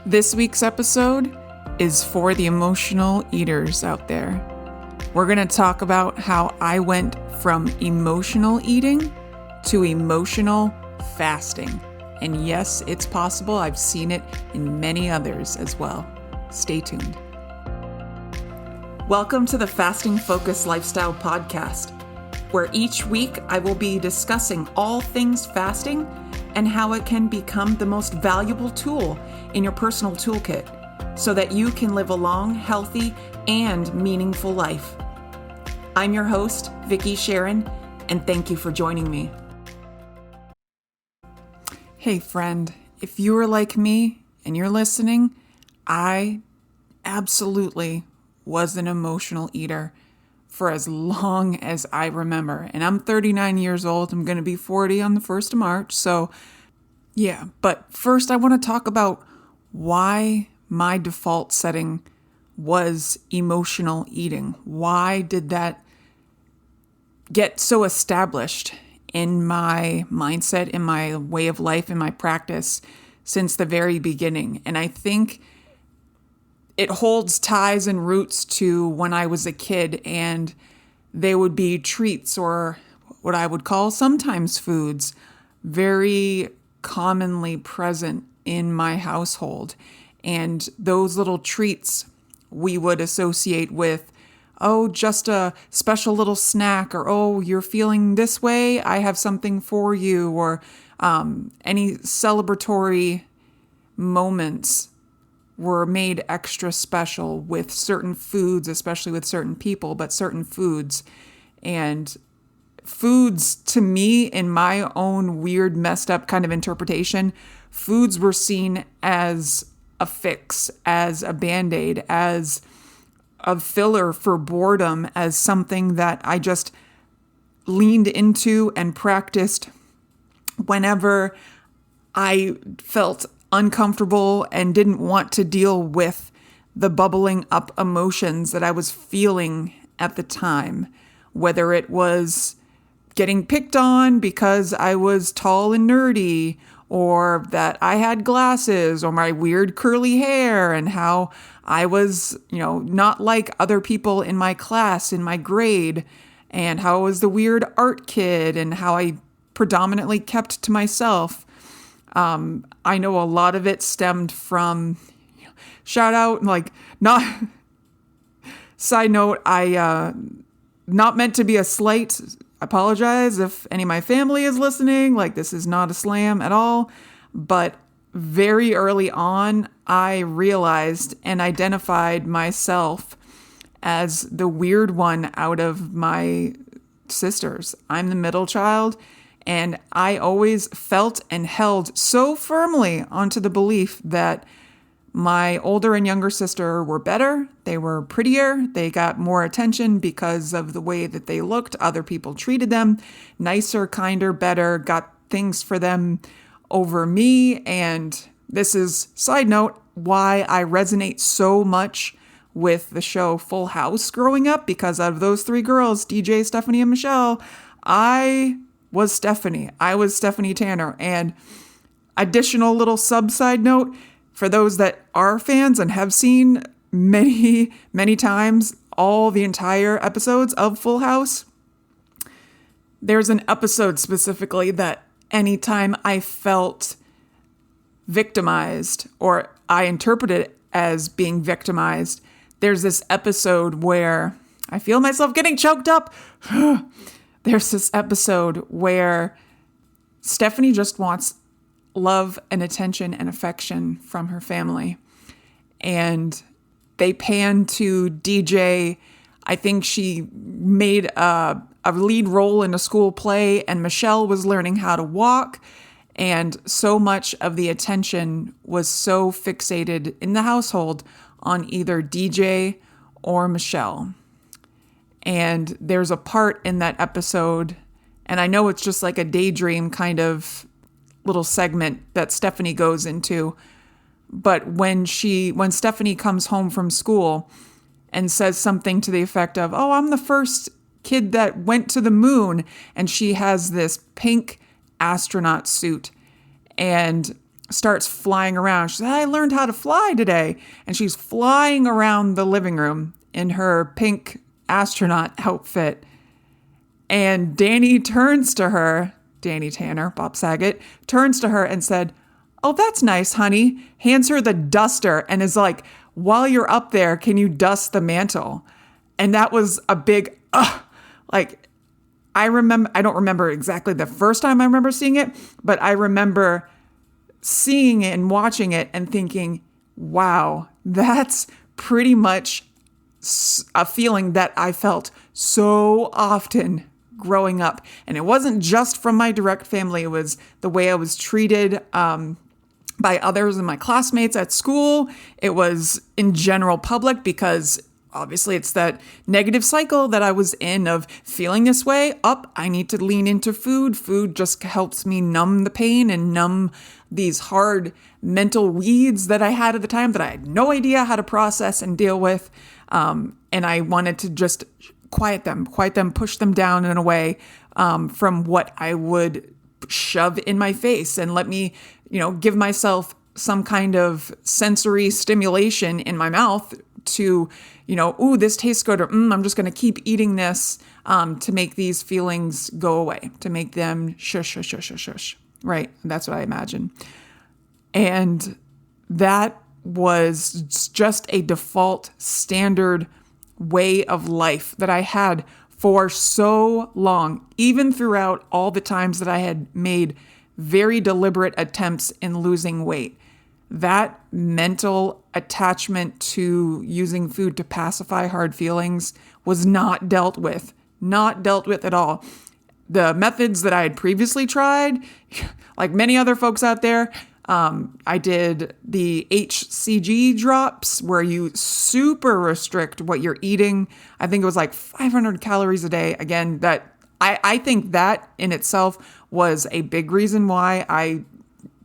This week's episode is for the emotional eaters out there. We're going to talk about how I went from emotional eating to emotional fasting. And yes, it's possible. I've seen it in many others as well. Stay tuned. Welcome to the Fasting Focused Lifestyle Podcast, where each week I will be discussing all things fasting and how it can become the most valuable tool in your personal toolkit so that you can live a long, healthy, and meaningful life. I'm your host, Vicki Sharon, and thank you for joining me. Hey friend, if you are like me and you're listening, I absolutely was an emotional eater for as long as I remember. And I'm 39 years old. I'm going to be 40 on the 1st of March. So yeah, but first I want to talk about why my default setting was emotional eating. Why did that get so established in my mindset, in my way of life, in my practice since the very beginning? And I think it holds ties and roots to when I was a kid and they would be treats or what I would call sometimes foods very commonly present in my household. And those little treats we would associate with, oh, just a special little snack, or oh, you're feeling this way, I have something for you, or any celebratory moments were made extra special with certain foods, especially with certain people, but certain foods. And foods, to me, in my own weird, messed up kind of interpretation, foods were seen as a fix, as a Band-Aid, as a filler for boredom, as something that I just leaned into and practiced whenever I felt uncomfortable and didn't want to deal with the bubbling up emotions that I was feeling at the time, whether it was getting picked on because I was tall and nerdy, or that I had glasses, or my weird curly hair, and how I was, not like other people in my class, in my grade, and how I was the weird art kid, and how I predominantly kept to myself. I know a lot of it stemmed from, shout out, not, side note, I, not meant to be a slight, apologize if any of my family is listening, this is not a slam at all, but very early on, I realized and identified myself as the weird one out of my sisters. I'm the middle child, and I always felt and held so firmly onto the belief that my older and younger sister were better, they were prettier, they got more attention because of the way that they looked, other people treated them nicer, kinder, better, got things for them over me. And this is, side note, why I resonate so much with the show Full House growing up, because out of those three girls, DJ, Stephanie, and Michelle, I was Stephanie. I was Stephanie Tanner. And additional little side note, for those that are fans and have seen many, many times all the entire episodes of Full House, there's an episode specifically that anytime I felt victimized, or I interpreted it as being victimized, there's this episode where I feel myself getting choked up. There's this episode where Stephanie just wants love and attention and affection from her family. And they pan to DJ. I think she made a lead role in a school play, and Michelle was learning how to walk. And so much of the attention was so fixated in the household on either DJ or Michelle. And there's a part in that episode, and I know it's just like a daydream kind of little segment that Stephanie goes into, but when Stephanie comes home from school and says something to the effect of, oh, I'm the first kid that went to the moon, and she has this pink astronaut suit, and starts flying around. She said, I learned how to fly today. And she's flying around the living room in her pink astronaut outfit. And Danny Tanner, Bob Saget, turns to her and said, oh, that's nice, honey. Hands her the duster and is like, while you're up there, can you dust the mantle? And that was a big, like, I don't remember exactly the first time I remember seeing it, but I remember seeing it and watching it and thinking, wow, that's pretty much a feeling that I felt so often growing up. And it wasn't just from my direct family. It was the way I was treated by others and my classmates at school. It was in general public, because obviously it's that negative cycle that I was in of feeling this way. I need to lean into food. Food just helps me numb the pain and numb these hard mental weeds that I had at the time that I had no idea how to process and deal with. And I wanted to just quiet them, push them down in a way from what I would shove in my face and let me, give myself some kind of sensory stimulation in my mouth to, ooh, this tastes good, or I'm just going to keep eating this to make these feelings go away, to make them shush, shush, shush, shush, shush. Right? That's what I imagine. And that was just a default standard way of life that I had for so long, even throughout all the times that I had made very deliberate attempts in losing weight. That mental attachment to using food to pacify hard feelings was not dealt with at all. The methods that I had previously tried, like many other folks out there, I did the HCG drops where you super restrict what you're eating. I think it was like 500 calories a day. Again, that I think that in itself was a big reason why I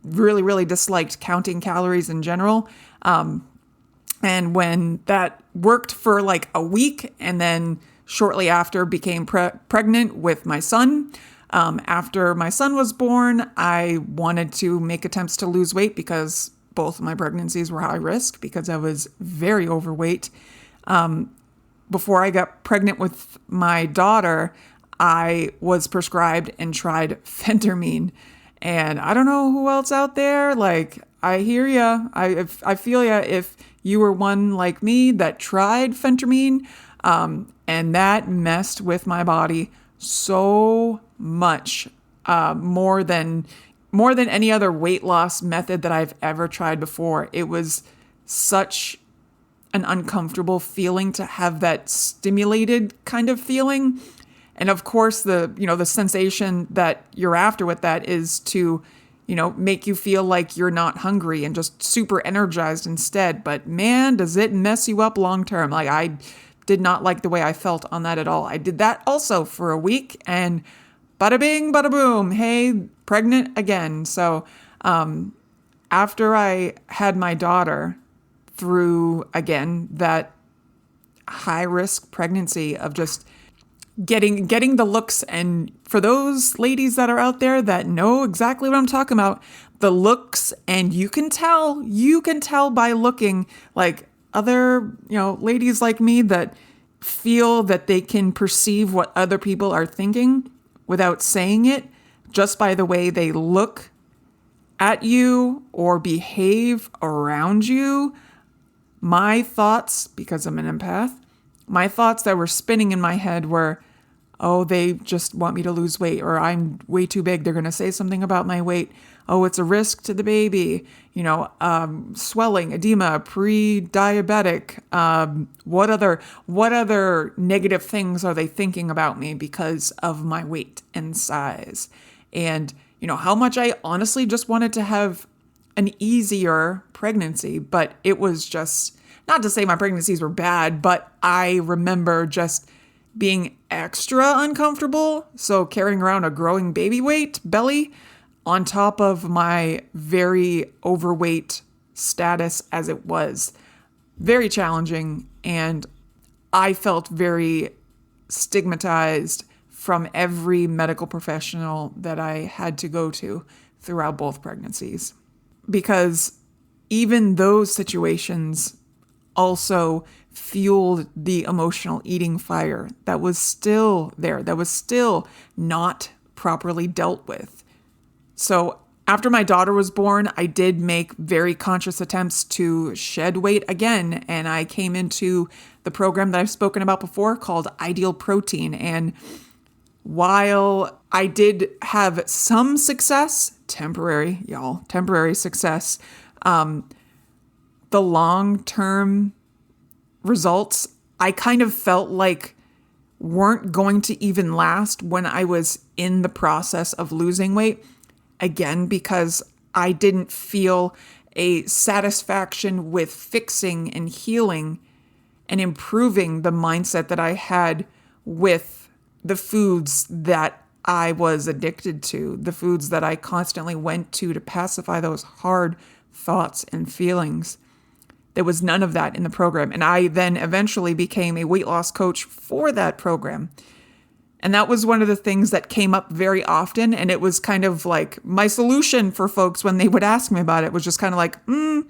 really, really disliked counting calories in general. And when that worked for like a week and then shortly after became pregnant with my son, after my son was born, I wanted to make attempts to lose weight because both of my pregnancies were high risk because I was very overweight. Before I got pregnant with my daughter, I was prescribed and tried phentermine. And I don't know who else out there. Like, I hear ya. I feel ya if you were one like me that tried phentermine. And that messed with my body so much, more than any other weight loss method that I've ever tried before. It was such an uncomfortable feeling to have that stimulated kind of feeling. And of course, the sensation that you're after with that is to, make you feel like you're not hungry and just super energized instead. But man, does it mess you up long term. Like, I did not like the way I felt on that at all. I did that also for a week and bada bing, bada boom. Hey, pregnant again. So after I had my daughter through, again, that high risk pregnancy of just getting the looks, and for those ladies that are out there that know exactly what I'm talking about, the looks, and you can tell by looking, like other, ladies like me that feel that they can perceive what other people are thinking without saying it, just by the way they look at you or behave around you. My thoughts, because I'm an empath, my thoughts that were spinning in my head were, oh, they just want me to lose weight, or I'm way too big. They're going to say something about my weight. Oh, it's a risk to the baby. Swelling, edema, pre-diabetic. What other negative things are they thinking about me because of my weight and size? And, how much I honestly just wanted to have an easier pregnancy, but it was just, not to say my pregnancies were bad, but I remember just being extra uncomfortable. So carrying around a growing baby weight belly on top of my very overweight status as it was, very challenging. And I felt very stigmatized from every medical professional that I had to go to throughout both pregnancies. because even those situations also fueled the emotional eating fire that was still there, that was still not properly dealt with. So after my daughter was born, I did make very conscious attempts to shed weight again. And I came into the program that I've spoken about before called Ideal Protein. And while I did have some success, temporary success, the long-term results, I kind of felt like weren't going to even last when I was in the process of losing weight. Again, because I didn't feel a satisfaction with fixing and healing and improving the mindset that I had with the foods that I was addicted to, the foods that I constantly went to pacify those hard thoughts and feelings. There was none of that in the program. And I then eventually became a weight loss coach for that program. And that was one of the things that came up very often. And it was kind of like my solution for folks when they would ask me about it was just kind of like, you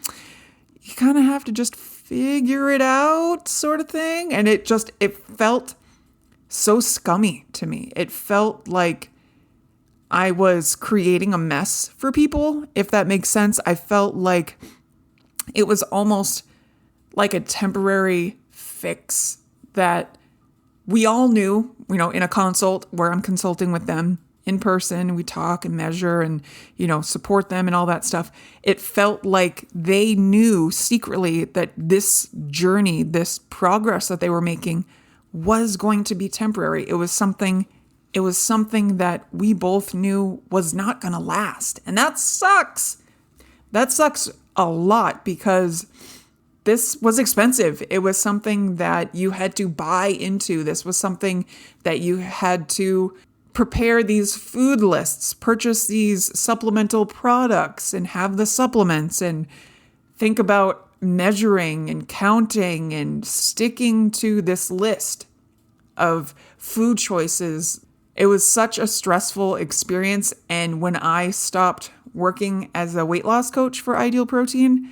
kind of have to just figure it out sort of thing. And it felt so scummy to me. It felt like I was creating a mess for people, if that makes sense. I felt like it was almost like a temporary fix that we all knew, in a consult where I'm consulting with them in person, we talk and measure and, support them and all that stuff. It felt like they knew secretly that this journey, this progress that they were making was going to be temporary. It was something that we both knew was not going to last. And that sucks. That sucks a lot because this was expensive. It was something that you had to buy into. This was something that you had to prepare these food lists, purchase these supplemental products and have the supplements and think about measuring and counting and sticking to this list of food choices. It was such a stressful experience. And when I stopped working as a weight loss coach for Ideal Protein,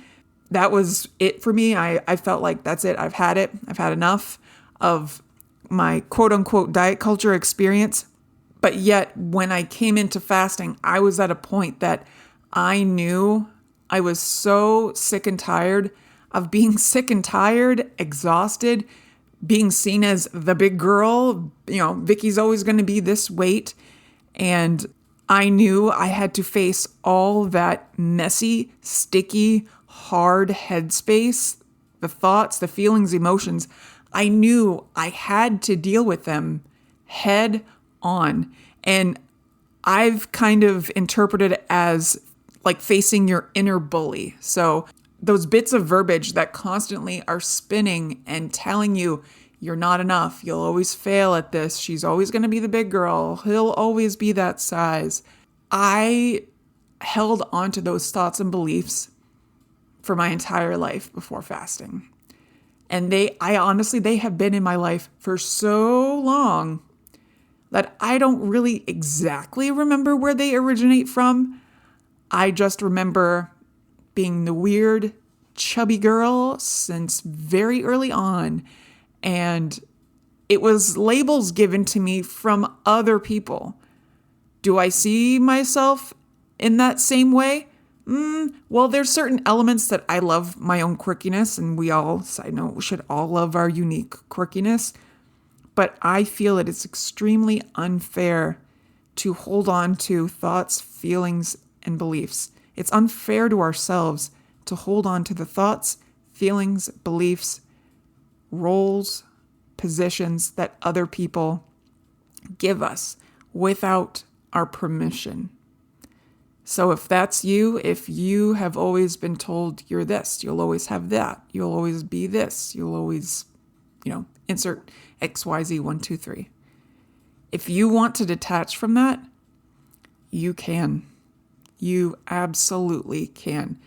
that was it for me. I felt like that's it. I've had it. I've had enough of my quote unquote diet culture experience. But yet when I came into fasting, I was at a point that I knew I was so sick and tired of being sick and tired, exhausted, being seen as the big girl. Vicky's always going to be this weight. And I knew I had to face all that messy, sticky, hard headspace, the thoughts, the feelings, emotions. I knew I had to deal with them head on. And I've kind of interpreted it as like facing your inner bully. So those bits of verbiage that constantly are spinning and telling you you're not enough, you'll always fail at this, she's always going to be the big girl, he'll always be that size. I held on to those thoughts and beliefs for my entire life before fasting. And they have been in my life for so long that I don't really exactly remember where they originate from. I just remember being the weird, chubby girl since very early on. And it was labels given to me from other people. Do I see myself in that same way? Well, there's certain elements that I love my own quirkiness, and I know we should all love our unique quirkiness. But I feel it is extremely unfair to hold on to thoughts, feelings, and beliefs. It's unfair to ourselves to hold on to the thoughts, feelings, beliefs, roles, positions that other people give us without our permission. So if that's you, if you have always been told you're this, you'll always have that, you'll always be this, you'll always, insert XYZ 1, 2, 3. If you want to detach from that, you can. You absolutely can.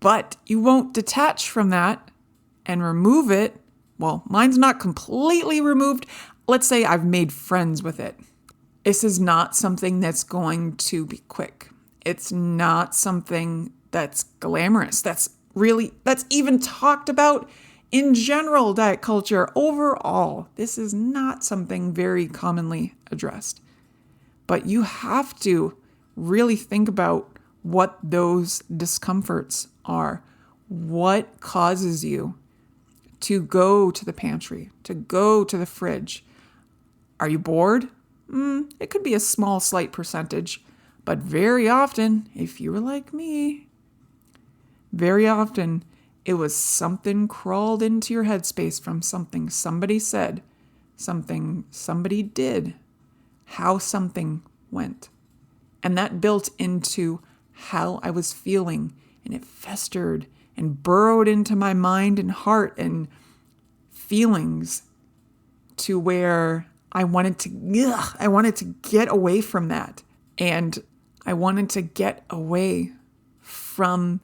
But you won't detach from that and remove it. Well, mine's not completely removed. Let's say I've made friends with it. This is not something that's going to be quick. It's not something that's glamorous. That's even talked about in general diet culture. Overall, this is not something very commonly addressed. But you have to really think about what those discomforts are. What causes you to go to the pantry, to go to the fridge? Are you bored? It could be a small, slight percentage. But very often, if you were like me, very often it was something crawled into your headspace from something somebody said, something somebody did, how something went. And that built into how I was feeling, and it festered and burrowed into my mind and heart and feelings to where I wanted to get away from that. And I wanted to get away from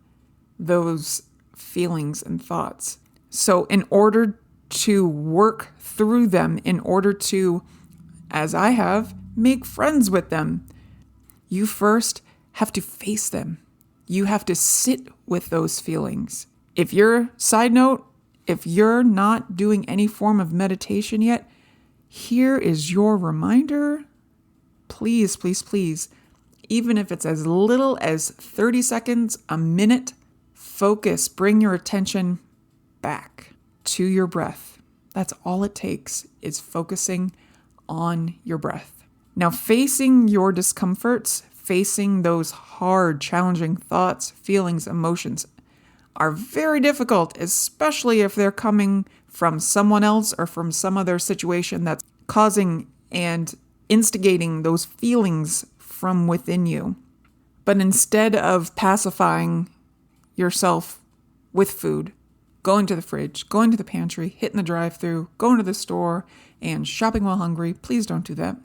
those feelings and thoughts. So in order to work through them, in order to, as I have, make friends with them, you first have to face them. You have to sit with those feelings. If you're not doing any form of meditation yet, here is your reminder. Please, please, please, even if it's as little as 30 seconds, a minute, focus, bring your attention back to your breath. That's all it takes, is focusing on your breath. Now, facing your discomforts, facing those hard, challenging thoughts, feelings, emotions are very difficult, especially if they're coming from someone else or from some other situation that's causing and instigating those feelings from within you. But instead of pacifying yourself with food, going to the fridge, going to the pantry, hitting the drive-thru, going to the store, and shopping while hungry, please don't do that.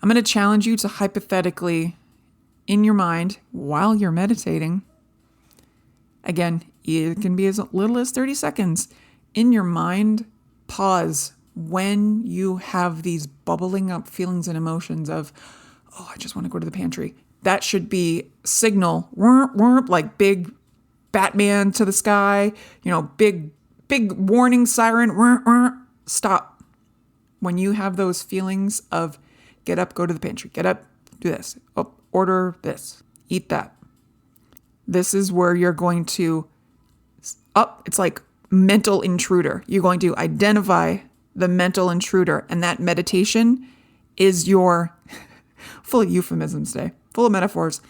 I'm going to challenge you to hypothetically, in your mind, while you're meditating, again, it can be as little as 30 seconds, in your mind, pause when you have these bubbling up feelings and emotions of, oh, I just want to go to the pantry. That should be signal, like big Batman to the sky, big warning siren, stop. When you have those feelings of get up, go to the pantry, get up, do this, order this, eat that. This is where you're going to, it's like mental intruder. You're going to identify the mental intruder, and that meditation is your, full of euphemisms today, full of metaphors.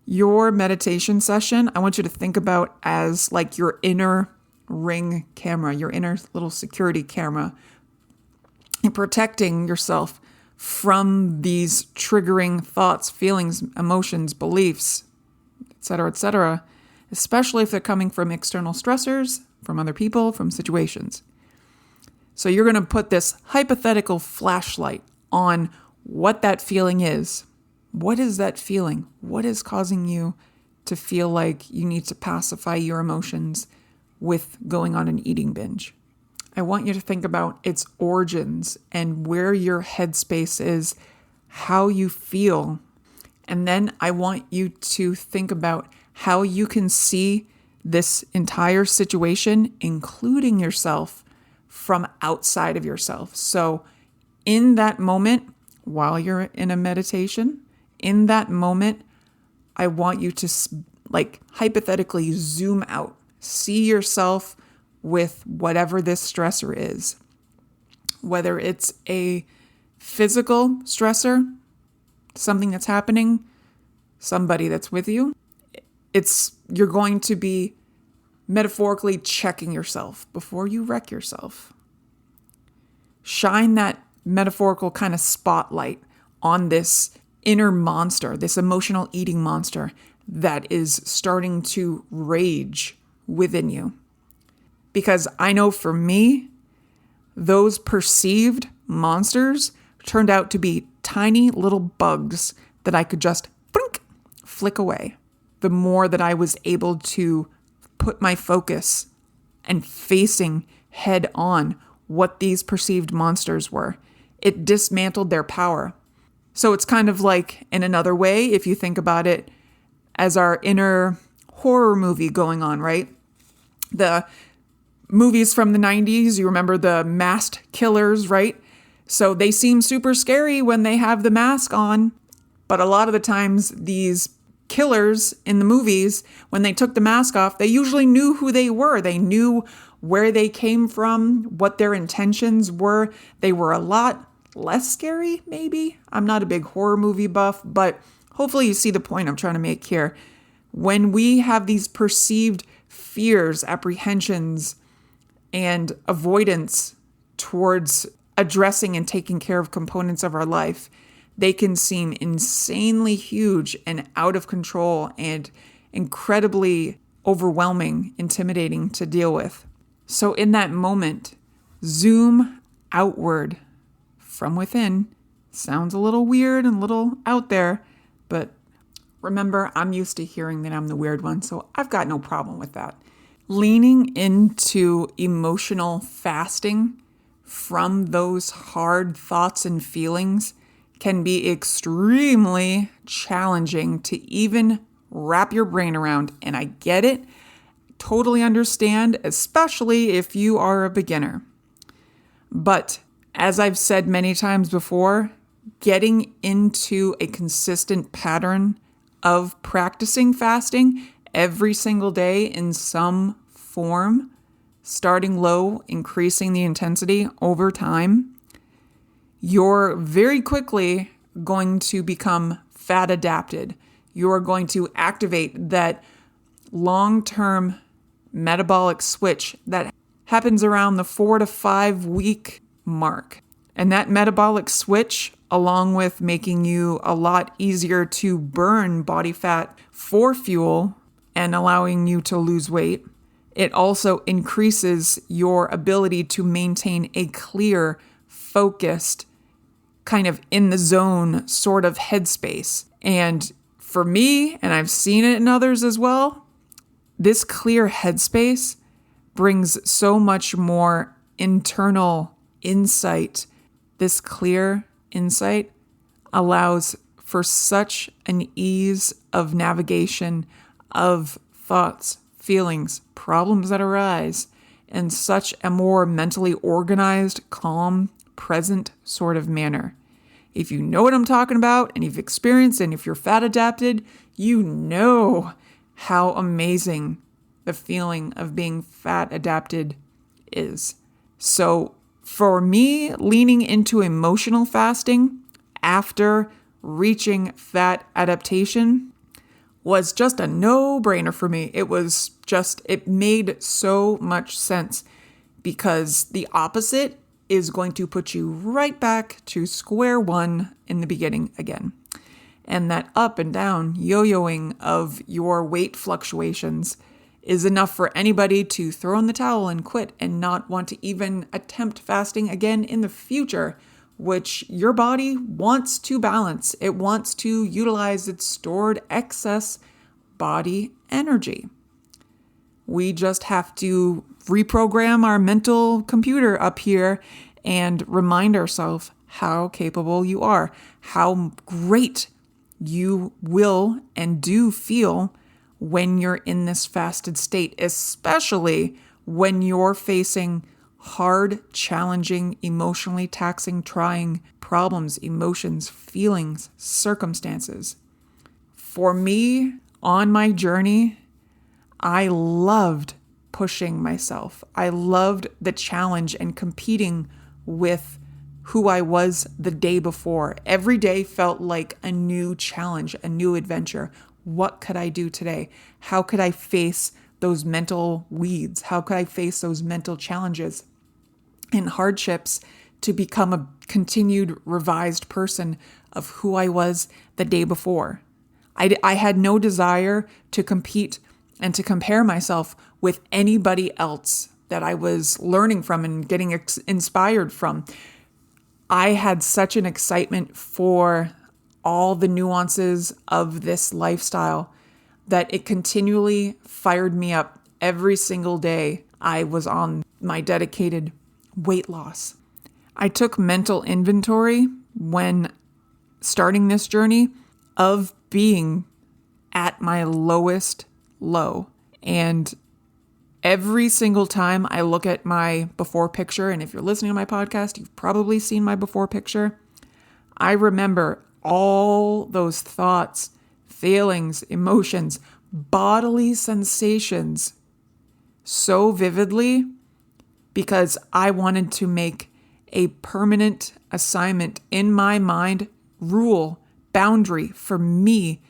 Your meditation session, I want you to think about as like your inner ring camera, your inner little security camera, and protecting yourself from these triggering thoughts, feelings, emotions, beliefs, etc., especially if they're coming from external stressors, from other people, from situations. So you're going to put this hypothetical flashlight on what that feeling is. What is that feeling? What is causing you to feel like you need to pacify your emotions with going on an eating binge? I want you to think about its origins and where your headspace is, how you feel. And then I want you to think about how you can see this entire situation, including yourself, from outside of yourself. So in that moment, while you're in a meditation, in that moment, I want you to hypothetically zoom out, see yourself with whatever this stressor is, whether it's a physical stressor, something that's happening, somebody that's with you. You're going to be metaphorically checking yourself before you wreck yourself. Shine that metaphorical kind of spotlight on this inner monster, this emotional eating monster that is starting to rage within you. Because I know for me, those perceived monsters turned out to be tiny little bugs that I could just flick away. The more that I was able to put my focus and facing head on what these perceived monsters were, it dismantled their power. So it's kind of like, in another way, if you think about it as our inner horror movie going on, right? The movies from the 90s, you remember the masked killers, right? So they seem super scary when they have the mask on, but a lot of the times these killers in the movies, when they took the mask off, they usually knew who they were. They knew where they came from, what their intentions were. They were a lot less scary, maybe. I'm not a big horror movie buff, but hopefully you see the point I'm trying to make here. When we have these perceived fears, apprehensions, and avoidance towards addressing and taking care of components of our life, they can seem insanely huge and out of control and incredibly overwhelming, intimidating to deal with. So in that moment, zoom outward from within. Sounds a little weird and a little out there, but remember, I'm used to hearing that I'm the weird one, so I've got no problem with that. Leaning into emotional fasting from those hard thoughts and feelings can be extremely challenging to even wrap your brain around. And I get it, totally understand, especially if you are a beginner. But as I've said many times before, getting into a consistent pattern of practicing fasting every single day in some form, starting low, increasing the intensity over time, you're very quickly going to become fat adapted. You're going to activate that long-term metabolic switch that happens around the 4 to 5 week mark. And that metabolic switch, along with making you a lot easier to burn body fat for fuel and allowing you to lose weight, it also increases your ability to maintain a clear, focused, kind of in the zone sort of headspace. And for me, and I've seen it in others as well, this clear headspace brings so much more internal insight. This clear insight allows for such an ease of navigation of thoughts, feelings, problems that arise in such a more mentally organized, calm, present sort of manner. If you know what I'm talking about and you've experienced, and if you're fat adapted, you know how amazing the feeling of being fat adapted is. So for me, leaning into emotional fasting after reaching fat adaptation was just a no-brainer for me. It made so much sense, because the opposite is going to put you right back to square one in the beginning again. And that up and down yo-yoing of your weight fluctuations is enough for anybody to throw in the towel and quit and not want to even attempt fasting again in the future, which your body wants to balance. It wants to utilize its stored excess body energy. We just have to reprogram our mental computer up here and remind ourselves how capable you are, how great you will and do feel when you're in this fasted state, especially when you're facing hard, challenging, emotionally taxing, trying problems, emotions, feelings, circumstances. For me, on my journey, I loved pushing myself. I loved the challenge and competing with who I was the day before. Every day felt like a new challenge, a new adventure. What could I do today? How could I face those mental weeds? How could I face those mental challenges and hardships to become a continued revised person of who I was the day before? I had no desire to compete and to compare myself with anybody else that I was learning from and getting inspired from. I had such an excitement for all the nuances of this lifestyle that it continually fired me up every single day I was on my dedicated weight loss. I took mental inventory when starting this journey of being at my lowest low. And every single time I look at my before picture, and if you're listening to my podcast, you've probably seen my before picture, I remember all those thoughts, feelings, emotions, bodily sensations so vividly because I wanted to make a permanent assignment in my mind, rule, boundary for me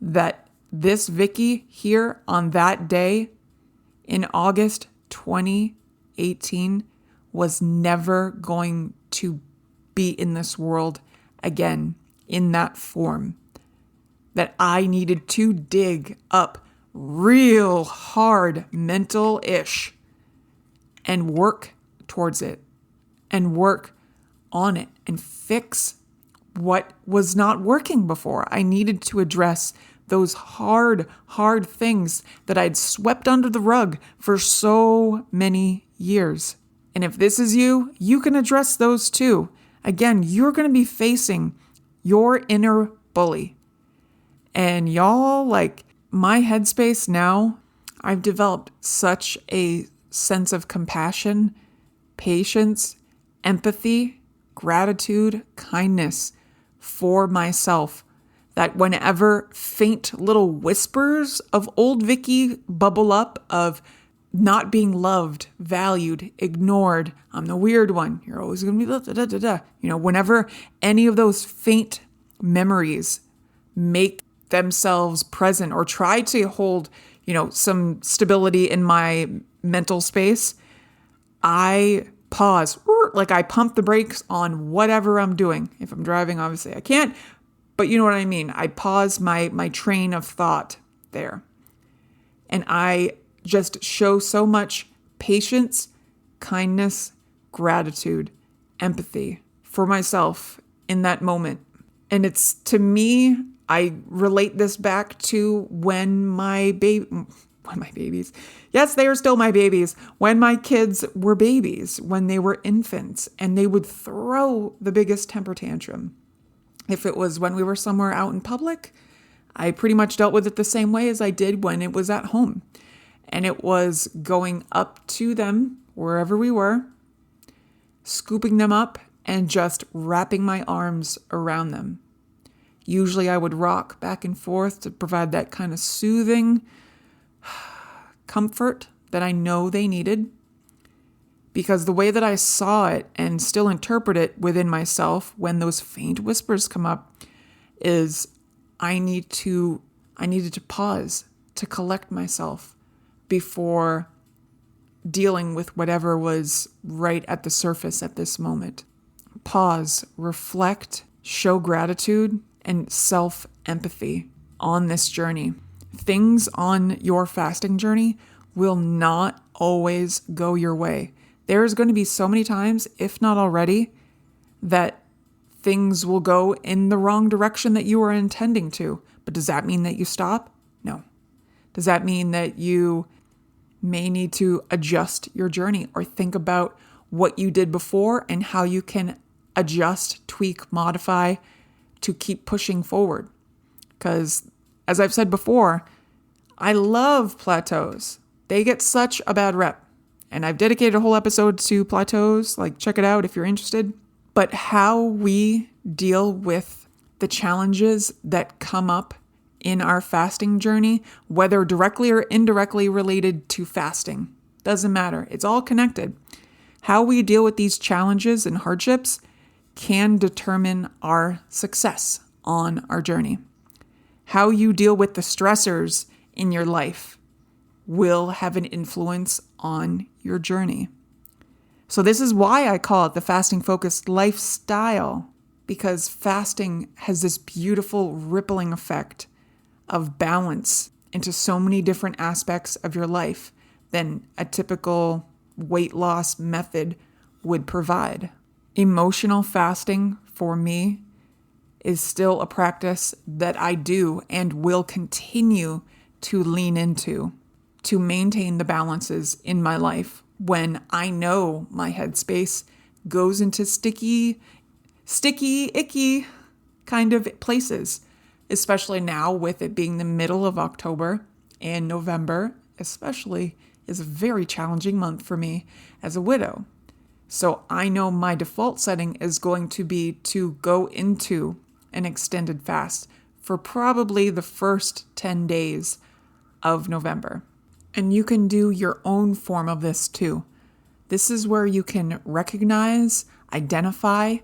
that this Vicky here on that day in August 2018 was never going to be in this world again in that form. That I needed to dig up real hard mental-ish and work towards it and work on it and fix what was not working before. I needed to address those hard things that I'd swept under the rug for so many years. And if this is you, you can address those too. Again, you're going to be facing your inner bully. And y'all, like my headspace now, I've developed such a sense of compassion, patience, empathy, gratitude, kindness for myself that whenever faint little whispers of old Vicky bubble up of not being loved, valued, ignored, I'm the weird one, you're always going to be da-da-da-da. Whenever any of those faint memories make themselves present or try to hold, some stability in my mental space, I pause, like I pump the brakes on whatever I'm doing. If I'm driving, obviously I can't, but you know what I mean. I pause my train of thought there. And I just show so much patience, kindness, gratitude, empathy for myself in that moment. And it's, to me, I relate this back to when my babies, yes, they are still my babies, when my kids were babies, when they were infants, and they would throw the biggest temper tantrum. If it was when we were somewhere out in public, I pretty much dealt with it the same way as I did when it was at home. And it was going up to them, wherever we were, scooping them up, and just wrapping my arms around them. Usually I would rock back and forth to provide that kind of soothing comfort that I know they needed. Because the way that I saw it and still interpret it within myself when those faint whispers come up is I needed to pause to collect myself before dealing with whatever was right at the surface at this moment. Pause, reflect, show gratitude and self-empathy on this journey. Things on your fasting journey will not always go your way. There's going to be so many times, if not already, that things will go in the wrong direction that you were intending to. But does that mean that you stop? No. Does that mean that you may need to adjust your journey or think about what you did before and how you can adjust, tweak, modify to keep pushing forward? Because as I've said before, I love plateaus. They get such a bad rep. And I've dedicated a whole episode to plateaus. Like, check it out if you're interested. But how we deal with the challenges that come up in our fasting journey, whether directly or indirectly related to fasting, doesn't matter. It's all connected. How we deal with these challenges and hardships can determine our success on our journey. How you deal with the stressors in your life will have an influence on your journey. So this is why I call it the fasting-focused lifestyle, because fasting has this beautiful rippling effect of balance into so many different aspects of your life than a typical weight loss method would provide. Emotional fasting for me is still a practice that I do and will continue to lean into to maintain the balances in my life when I know my headspace goes into sticky, icky kind of places, especially now with it being the middle of October And November, especially, is a very challenging month for me as a widow. So I know my default setting is going to be to go into an extended fast for probably the first 10 days of November. And you can do your own form of this too. This is where you can recognize, identify,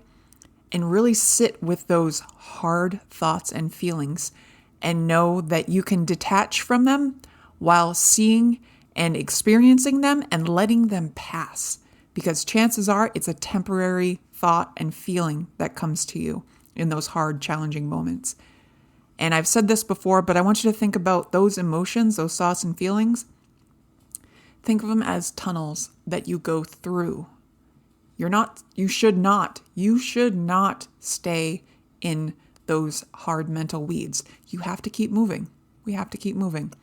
and really sit with those hard thoughts and feelings and know that you can detach from them while seeing and experiencing them and letting them pass. Because chances are it's a temporary thought and feeling that comes to you in those hard, challenging moments. And I've said this before, but I want you to think about those emotions, those thoughts and feelings. Think of them as tunnels that you go through. You should not stay in those hard mental weeds. You have to keep moving. We have to keep moving.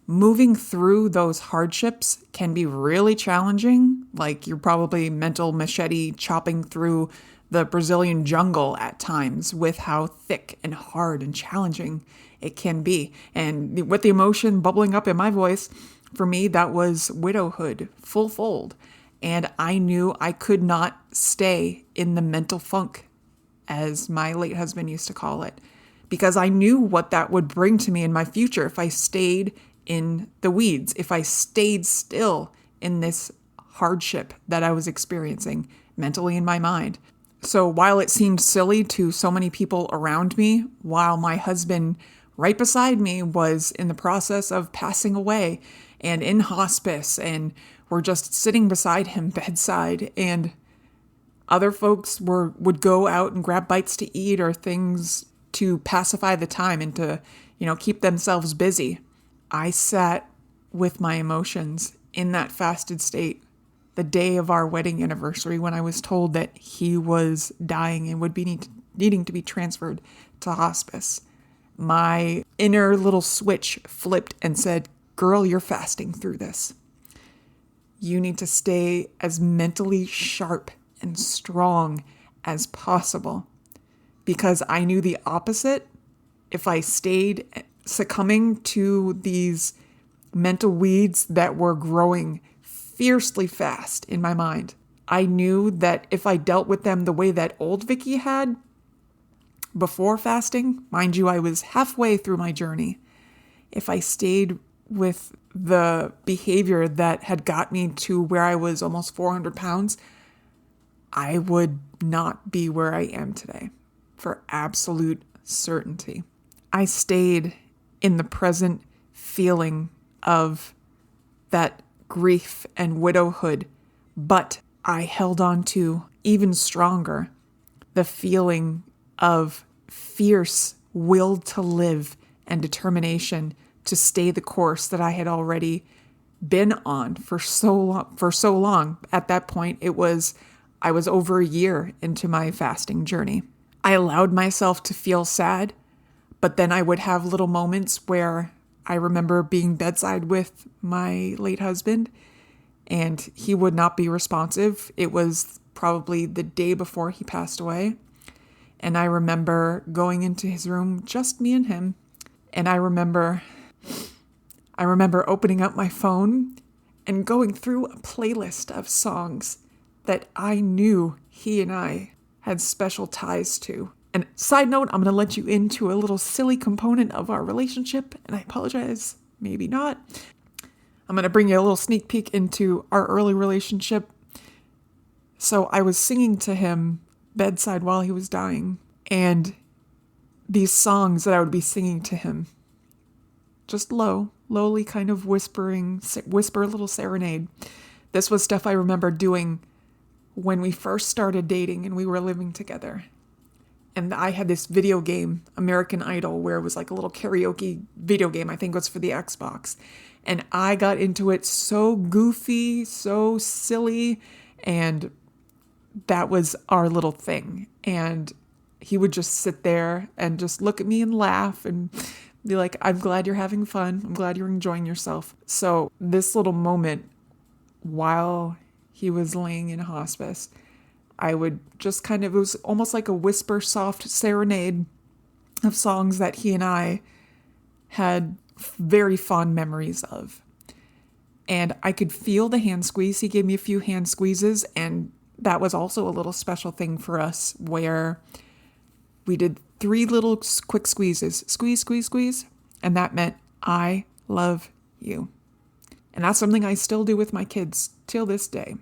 Moving through those hardships can be really challenging. Like you're probably mental machete chopping through the Brazilian jungle at times with how thick and hard and challenging it can be. And with the emotion bubbling up in my voice, for me, that was widowhood, full fold. And I knew I could not stay in the mental funk, as my late husband used to call it, because I knew what that would bring to me in my future if I stayed in the weeds, if I stayed still in this hardship that I was experiencing mentally in my mind. So while it seemed silly to so many people around me, while my husband right beside me was in the process of passing away and in hospice, and we're just sitting beside him bedside, and other folks would go out and grab bites to eat or things to pacify the time and to, keep themselves busy. I sat with my emotions in that fasted state the day of our wedding anniversary when I was told that he was dying and would be needing to be transferred to hospice. My inner little switch flipped and said, "Girl, you're fasting through this. You need to stay as mentally sharp and strong as possible." Because I knew the opposite. If I stayed succumbing to these mental weeds that were growing fiercely fast in my mind, I knew that if I dealt with them the way that old Vicky had before fasting, mind you, I was halfway through my journey. If I stayed with the behavior that had got me to where I was almost 400 pounds, I would not be where I am today, for absolute certainty. I stayed in the present feeling of that grief and widowhood, but I held on to, even stronger, the feeling of fierce will to live and determination to stay the course that I had already been on for so long. At that point, I was over a year into my fasting journey. I allowed myself to feel sad, but then I would have little moments where I remember being bedside with my late husband and he would not be responsive. It was probably the day before he passed away. And I remember going into his room, just me and him. And I remember opening up my phone and going through a playlist of songs that I knew he and I had special ties to. And side note, I'm going to let you into a little silly component of our relationship, and I apologize, maybe not. I'm going to bring you a little sneak peek into our early relationship. So I was singing to him bedside while he was dying, and these songs that I would be singing to him, just lowly kind of whisper a little serenade. This was stuff I remember doing when we first started dating and we were living together. And I had this video game, American Idol, where it was like a little karaoke video game. I think it was for the Xbox. And I got into it so goofy, so silly. And that was our little thing. And he would just sit there and just look at me and laugh and be like, "I'm glad you're having fun. I'm glad you're enjoying yourself." So this little moment while he was laying in hospice, I would just it was almost like a whisper soft serenade of songs that he and I had very fond memories of. And I could feel the hand squeeze. He gave me a few hand squeezes, and that was also a little special thing for us where we did 3 little quick squeezes. Squeeze, squeeze, squeeze. And that meant, I love you. And that's something I still do with my kids till this day.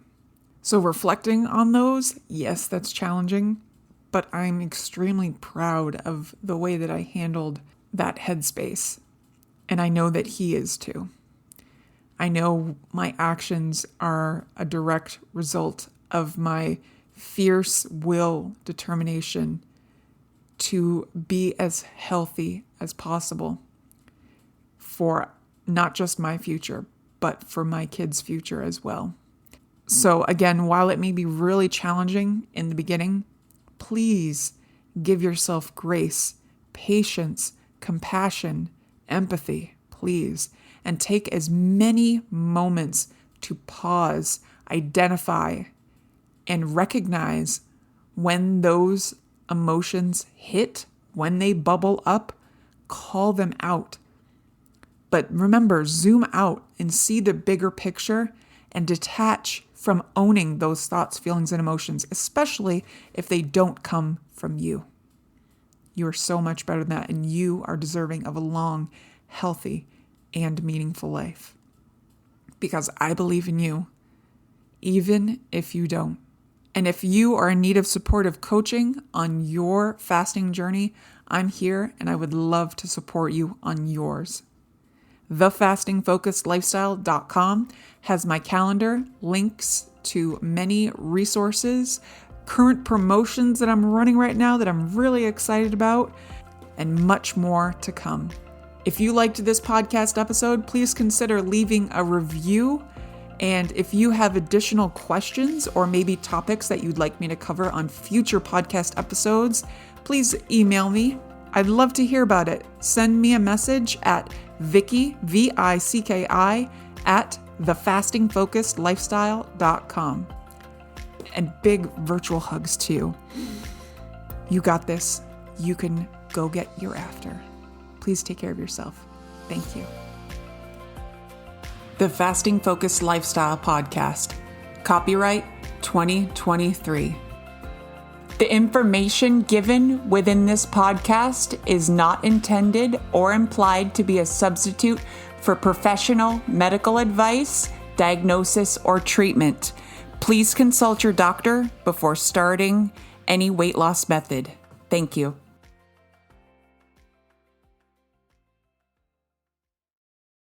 So reflecting on those, yes, that's challenging, but I'm extremely proud of the way that I handled that headspace. And I know that he is too. I know my actions are a direct result of my fierce will, determination to be as healthy as possible for not just my future, but for my kids' future as well. So again, while it may be really challenging in the beginning, please give yourself grace, patience, compassion, empathy, please, and take as many moments to pause, identify, and recognize when those emotions hit, when they bubble up, call them out. But remember, zoom out and see the bigger picture and detach from owning those thoughts, feelings, and emotions, especially if they don't come from you. You are so much better than that, and you are deserving of a long, healthy, and meaningful life. Because I believe in you, even if you don't. And if you are in need of supportive coaching on your fasting journey, I'm here and I would love to support you on yours. TheFastingFocusedLifestyle.com has my calendar, links to many resources, current promotions that I'm running right now that I'm really excited about, and much more to come. If you liked this podcast episode, please consider leaving a review. And if you have additional questions or maybe topics that you'd like me to cover on future podcast episodes, please email me. I'd love to hear about it. Send me a message at Vicki, VICKI, at thefastingfocusedlifestyle.com. And big virtual hugs to you. You got this. You can go get your after. Please take care of yourself. Thank you. The Fasting Focused Lifestyle Podcast. Copyright 2023. The information given within this podcast is not intended or implied to be a substitute for professional medical advice, diagnosis, or treatment. Please consult your doctor before starting any weight loss method. Thank you.